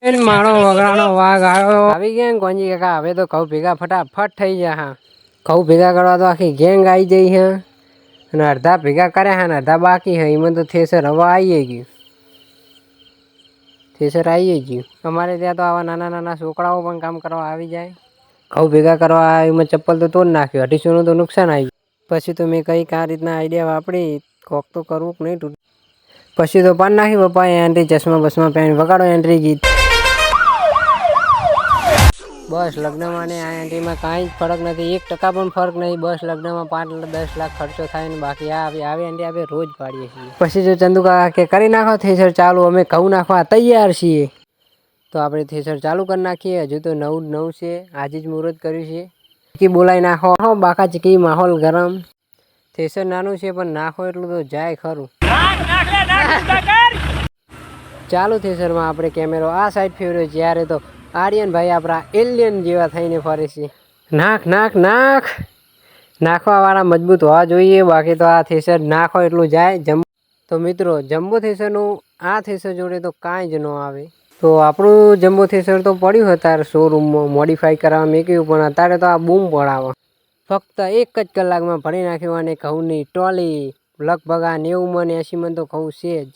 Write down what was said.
માણો વગડાનો વાઘ આવ્યો આવી ગયા કોંજી કાકા હવે તો ઘઉં ભેગા ફટાફટ થઈ ગયા હા ઘઉં ભેગા કરવા તો આખી ગેંગ આવી જઈ હે અને અડધા ભેગા કર્યા હે ને અડધા બાકી હે એમાં તો થેસર હવે આવી ગયું થેસર આવી ગયું અમારે ત્યાં તો આવા નાના નાના છોકરાઓ પણ કામ કરવા આવી જાય ઘઉં ભેગા કરવા એમાં ચપ્પલ તો તોડ નાખ્યું 250નું તો નુકસાન આવી પછી તો મેં કંઈક આ રીતના આઈડિયા વાપરી કોક તો કરવું કે નહીં પછી તો પાન નાખી પપ્પાએ એન્ટ્રી ચશ્મા બસમાં પહેરી વગાડો એન્ટ્રી ગીત બસ લગ્નમાં ને આ એન્ટ્રીમાં કાંઈ જ ફરક નથી 1% પણ ફરક નહીં બસ લગ્નમાં 5-10 લાખ ખર્ચો થાય ને બાકી આવી એન્ટ્રી આપણે રોજ પાડીએ છીએ પછી જો ચંદુ કાકા કે કરી નાખો થેસર ચાલુ અમે ઘઉં નાખવા તૈયાર છીએ તો આપણે થેસર ચાલુ કરી નાખીએ હજુ તો નવું છે આજે જ મુહૂર્ત કર્યું છે ચીકી બોલાવી નાખો બાકા ચીકી માહોલ ગરમ થેસર નાનું છે પણ નાખો એટલું તો જાય ખરું ચાલુ થેસરમાં આપણે કેમેરો આ સાઈડ ફેરવ્યો જ્યારે તો આર્યન ભાઈ આપણા એલિયન જેવા થઈને ફરે છે નાખવા વાળા મજબૂત હોવા જોઈએ બાકી તો આ થેસર નાખો એટલું જાય તો મિત્રો જમ્બો થેસરનું આ થેસર જોડે તો કાંઈ જ ન આવે તો આપણું જમ્બો થેસર તો પડ્યું અત્યારે શોરૂમમાં મોડિફાઈ કરવા મેક્યું પણ અત્યારે તો આ બૂમ પડાવે ફક્ત 1 જ કલાકમાં ભરી નાખ્યું અને ઘઉંની ટોલી લગભગ આ 90 મણ 80 મણ તો ઘઉં છે જ